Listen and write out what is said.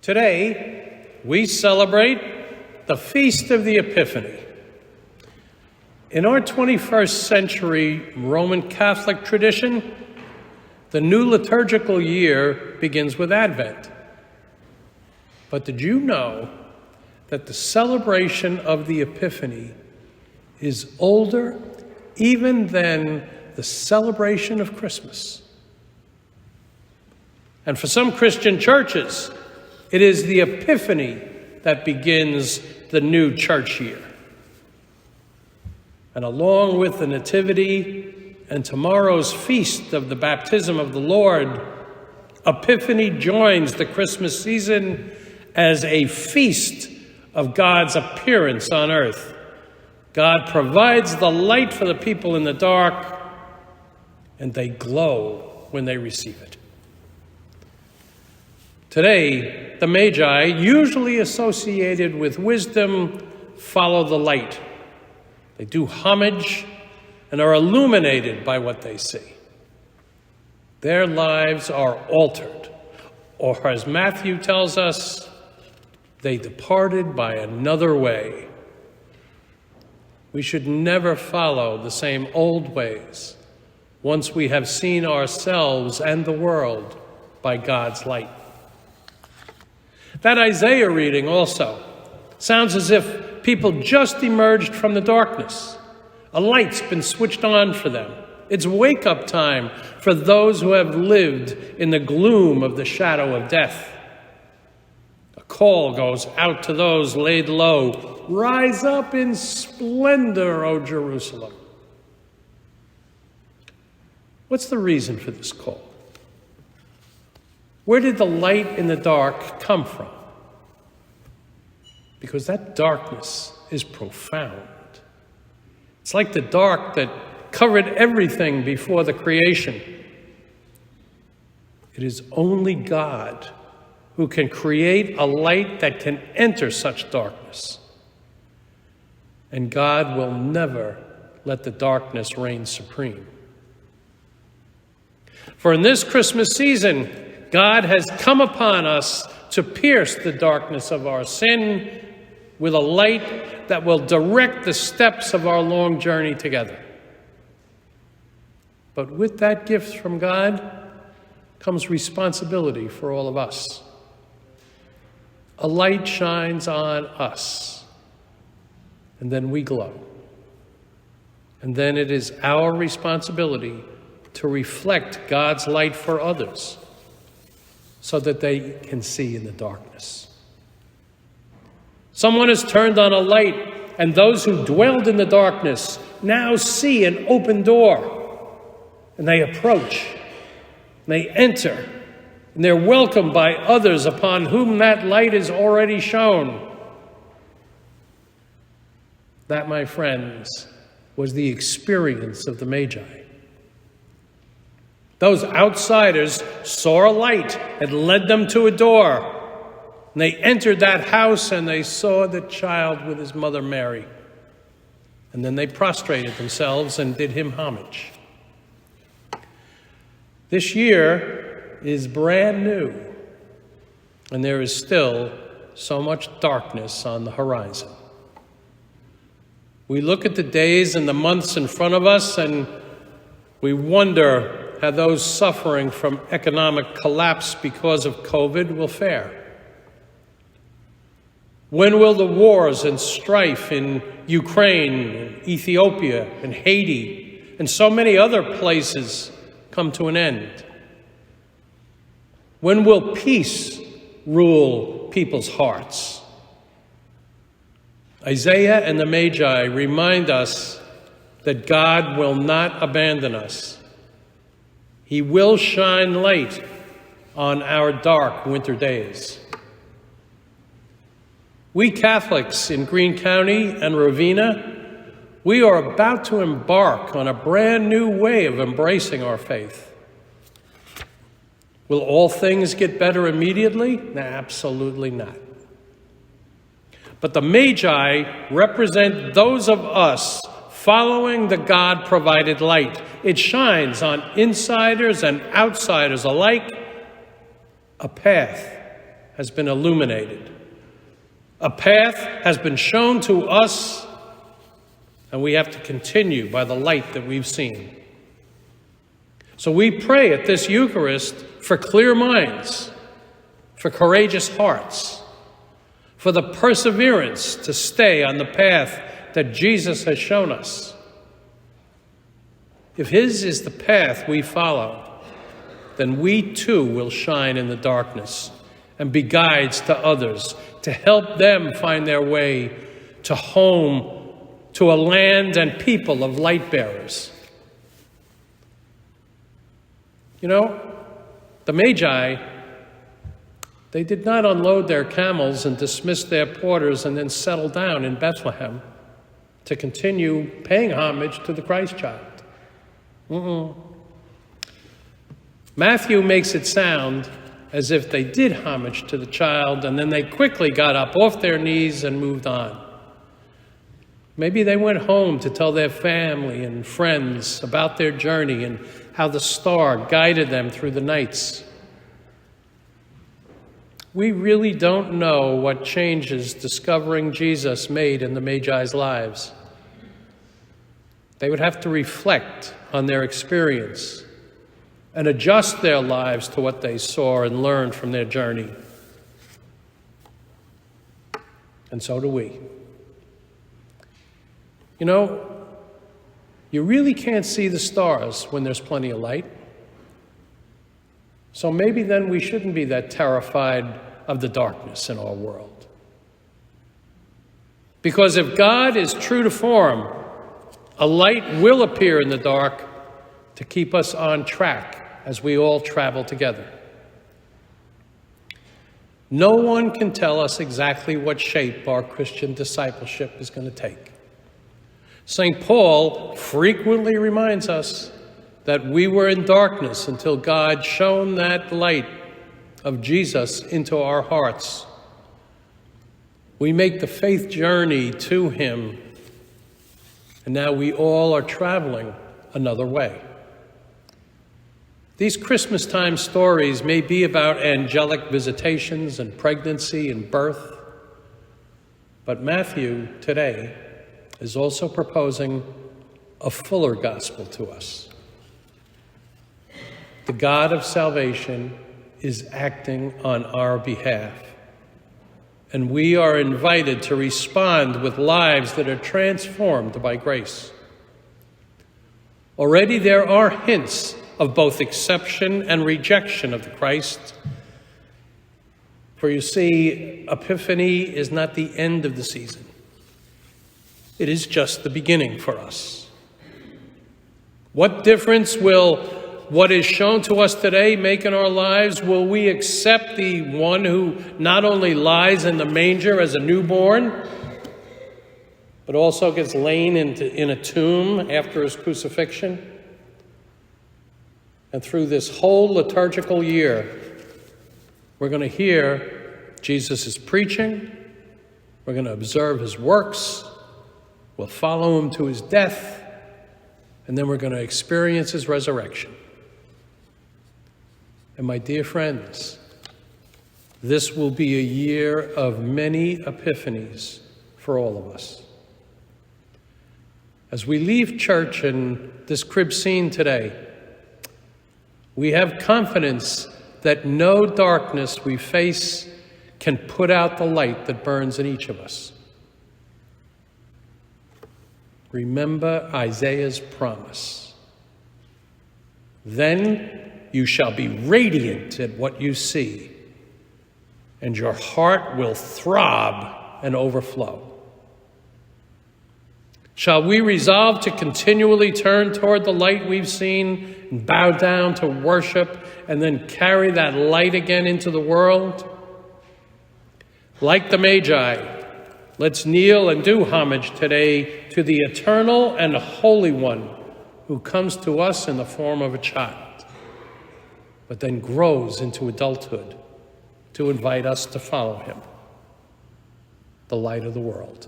Today, we celebrate the Feast of the Epiphany. In our 21st century Roman Catholic tradition, the new liturgical year begins with Advent. But did you know that the celebration of the Epiphany is older even than the celebration of Christmas? And for some Christian churches, it is the Epiphany that begins the new church year. And along with the Nativity and tomorrow's feast of the baptism of the Lord, Epiphany joins the Christmas season as a feast of God's appearance on earth. God provides the light for the people in the dark, and they glow when they receive it. Today, the Magi, usually associated with wisdom, follow the light. They do homage and are illuminated by what they see. Their lives are altered, or as Matthew tells us, they departed by another way. We should never follow the same old ways once we have seen ourselves and the world by God's light. That Isaiah reading also sounds as if people just emerged from the darkness. A light's been switched on for them. It's wake-up time for those who have lived in the gloom of the shadow of death. A call goes out to those laid low. Rise up in splendor, O Jerusalem. What's the reason for this call? Where did the light in the dark come from? Because that darkness is profound. It's like the dark that covered everything before the creation. It is only God who can create a light that can enter such darkness. And God will never let the darkness reign supreme. For in this Christmas season, God has come upon us to pierce the darkness of our sin with a light that will direct the steps of our long journey together. But with that gift from God comes responsibility for all of us. A light shines on us, and then we glow. And then it is our responsibility to reflect God's light for others, so that they can see in the darkness. Someone has turned on a light, and those who dwelled in the darkness now see an open door, and they approach, and they enter, and they're welcomed by others upon whom that light is already shone. That, my friends, was the experience of the Magi. Those outsiders saw a light that led them to a door. And they entered that house and they saw the child with his mother Mary. And then they prostrated themselves and did him homage. This year is brand new, and there is still so much darkness on the horizon. We look at the days and the months in front of us and we wonder how those suffering from economic collapse because of COVID will fare. When will the wars and strife in Ukraine, and Ethiopia, and Haiti, and so many other places come to an end? When will peace rule people's hearts? Isaiah and the Magi remind us that God will not abandon us. He will shine light on our dark winter days. We Catholics in Greene County and Ravenna, we are about to embark on a brand new way of embracing our faith. Will all things get better immediately? Nah, absolutely not. But the Magi represent those of us following the God-provided light. It shines on insiders and outsiders alike, a path has been illuminated. A path has been shown to us, and we have to continue by the light that we've seen. So we pray at this Eucharist for clear minds, for courageous hearts, for the perseverance to stay on the path that Jesus has shown us. If his is the path we follow, then we too will shine in the darkness and be guides to others, to help them find their way to home, to a land and people of light bearers. You know, the Magi, they did not unload their camels and dismiss their porters and then settle down in Bethlehem to continue paying homage to the Christ child. Matthew makes it sound as if they did homage to the child and then they quickly got up off their knees and moved on. Maybe they went home to tell their family and friends about their journey and how the star guided them through the nights. We really don't know what changes discovering Jesus made in the Magi's lives. They would have to reflect on their experience and adjust their lives to what they saw and learned from their journey. And so do we. You know, you really can't see the stars when there's plenty of light. So maybe then we shouldn't be that terrified of the darkness in our world. Because if God is true to form, a light will appear in the dark to keep us on track as we all travel together. No one can tell us exactly what shape our Christian discipleship is going to take. St. Paul frequently reminds us that we were in darkness until God shone that light of Jesus into our hearts. We make the faith journey to him, and now we all are traveling another way. These Christmas time stories may be about angelic visitations and pregnancy and birth, but Matthew today is also proposing a fuller gospel to us. The God of salvation is acting on our behalf, and we are invited to respond with lives that are transformed by grace. Already there are hints of both acceptance and rejection of the Christ. For you see, Epiphany is not the end of the season. It is just the beginning for us. What difference will what is shown to us today make in our lives? Will we accept the one who not only lies in the manger as a newborn, but also gets laid in a tomb after his crucifixion? And through this whole liturgical year, we're going to hear Jesus' preaching, we're going to observe his works, we'll follow him to his death, and then we're going to experience his resurrection. And my dear friends, this will be a year of many epiphanies for all of us. As we leave church in this crib scene today, we have confidence that no darkness we face can put out the light that burns in each of us. Remember Isaiah's promise. Then you shall be radiant at what you see, and your heart will throb and overflow. Shall we resolve to continually turn toward the light we've seen and bow down to worship and then carry that light again into the world? Like the Magi, let's kneel and do homage today to the eternal and holy one who comes to us in the form of a child, but then grows into adulthood to invite us to follow him, the light of the world.